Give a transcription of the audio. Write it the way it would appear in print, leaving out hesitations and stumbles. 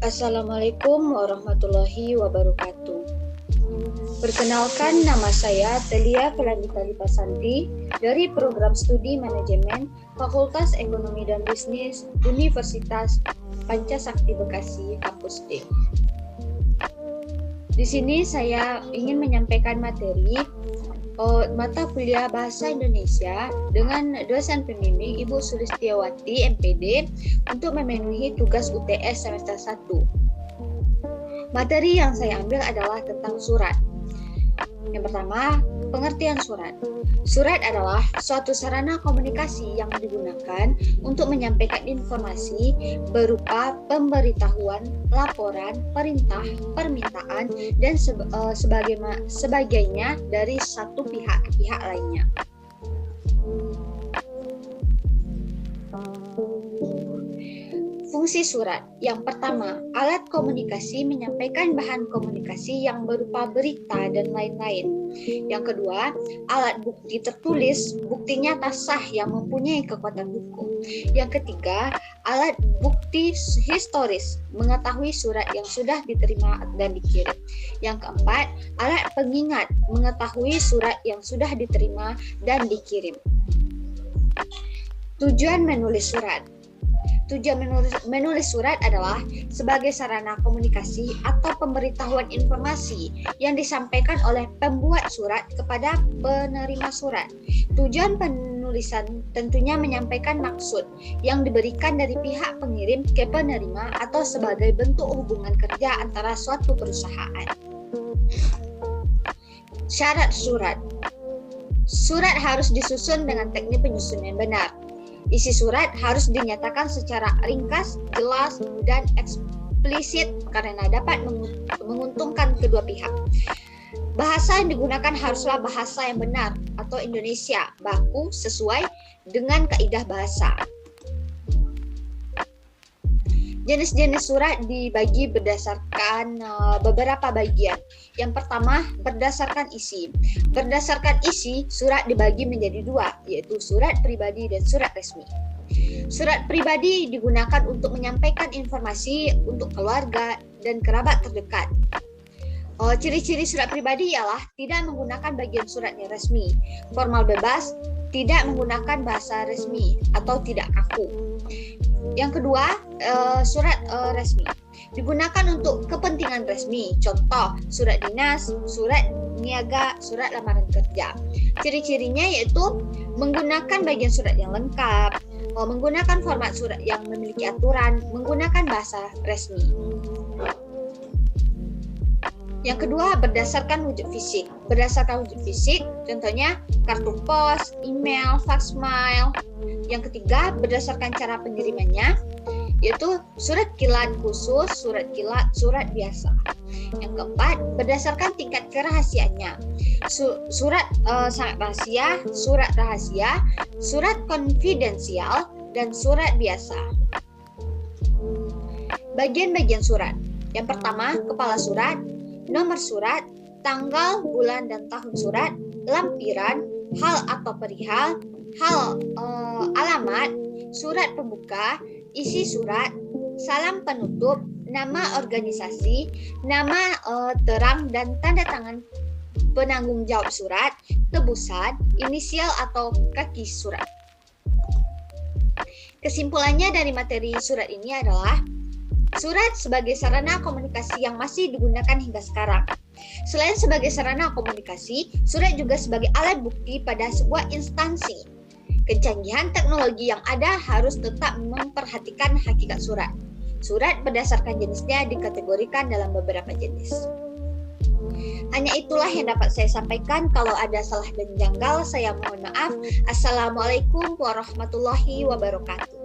Assalamualaikum warahmatullahi wabarakatuh. Perkenalkan, nama saya Telia Felandita Lipasanti dari Program Studi Manajemen Fakultas Ekonomi dan Bisnis Universitas Pancasakti Bekasi, Kampus D. Di sini saya ingin menyampaikan materi mata kuliah Bahasa Indonesia dengan dosen pembimbing Ibu Sulistiawati, MPD, untuk memenuhi tugas UTS semester 1. Materi yang saya ambil adalah tentang surat. Yang pertama, pengertian surat. Surat adalah suatu sarana komunikasi yang digunakan untuk menyampaikan informasi berupa pemberitahuan, laporan, perintah, permintaan, dan sebagainya dari satu pihak ke pihak lainnya. Fungsi surat. Yang pertama, alat komunikasi menyampaikan bahan komunikasi yang berupa berita dan lain-lain. Yang kedua, alat bukti tertulis, bukti nyata sah yang mempunyai kekuatan hukum. Yang ketiga, alat bukti historis, mengetahui surat yang sudah diterima dan dikirim. Yang keempat, alat pengingat, mengetahui surat yang sudah diterima dan dikirim. Tujuan menulis surat. Tujuan menulis surat adalah sebagai sarana komunikasi atau pemberitahuan informasi yang disampaikan oleh pembuat surat kepada penerima surat. Tujuan penulisan tentunya menyampaikan maksud yang diberikan dari pihak pengirim ke penerima atau sebagai bentuk hubungan kerja antara suatu perusahaan. Syarat surat. Surat harus disusun dengan teknik penyusunan yang benar. Isi surat harus dinyatakan secara ringkas, jelas, dan eksplisit karena dapat menguntungkan kedua pihak. Bahasa yang digunakan haruslah bahasa yang benar atau Indonesia, baku, sesuai dengan kaidah bahasa. Jenis-jenis surat dibagi berdasarkan beberapa bagian. Yang pertama, berdasarkan isi. Berdasarkan isi, surat dibagi menjadi dua, yaitu surat pribadi dan surat resmi. Surat pribadi digunakan untuk menyampaikan informasi untuk keluarga dan kerabat terdekat. Ciri-ciri surat pribadi ialah tidak menggunakan bagian surat yang resmi, formal bebas, tidak menggunakan bahasa resmi, atau tidak kaku. Yang kedua, surat resmi digunakan untuk kepentingan resmi, contoh surat dinas, surat niaga, surat lamaran kerja. Ciri-cirinya yaitu menggunakan bagian surat yang lengkap, menggunakan format surat yang memiliki aturan, menggunakan bahasa resmi. Yang kedua, berdasarkan wujud fisik. Berdasarkan wujud fisik, contohnya kartu pos, email, fax mail. Yang ketiga, berdasarkan cara pengirimannya, yaitu surat kilat khusus, surat kilat, surat biasa. Yang keempat, berdasarkan tingkat kerahasiaannya. Surat sangat rahasia, surat rahasia, surat konfidensial, dan surat biasa. Bagian-bagian surat. Yang pertama, kepala surat, nomor surat, tanggal, bulan, dan tahun surat, lampiran, hal atau perihal, alamat, surat pembuka, isi surat, salam penutup, nama organisasi, nama terang dan tanda tangan penanggung jawab surat, tebusan, inisial atau kaki surat. Kesimpulannya dari materi surat ini adalah surat sebagai sarana komunikasi yang masih digunakan hingga sekarang. Selain sebagai sarana komunikasi, surat juga sebagai alat bukti pada sebuah instansi. Kecanggihan teknologi yang ada harus tetap memperhatikan hakikat surat. Surat berdasarkan jenisnya dikategorikan dalam beberapa jenis. Hanya itulah yang dapat saya sampaikan. Kalau ada salah dan janggal, saya mohon maaf. Assalamualaikum warahmatullahi wabarakatuh.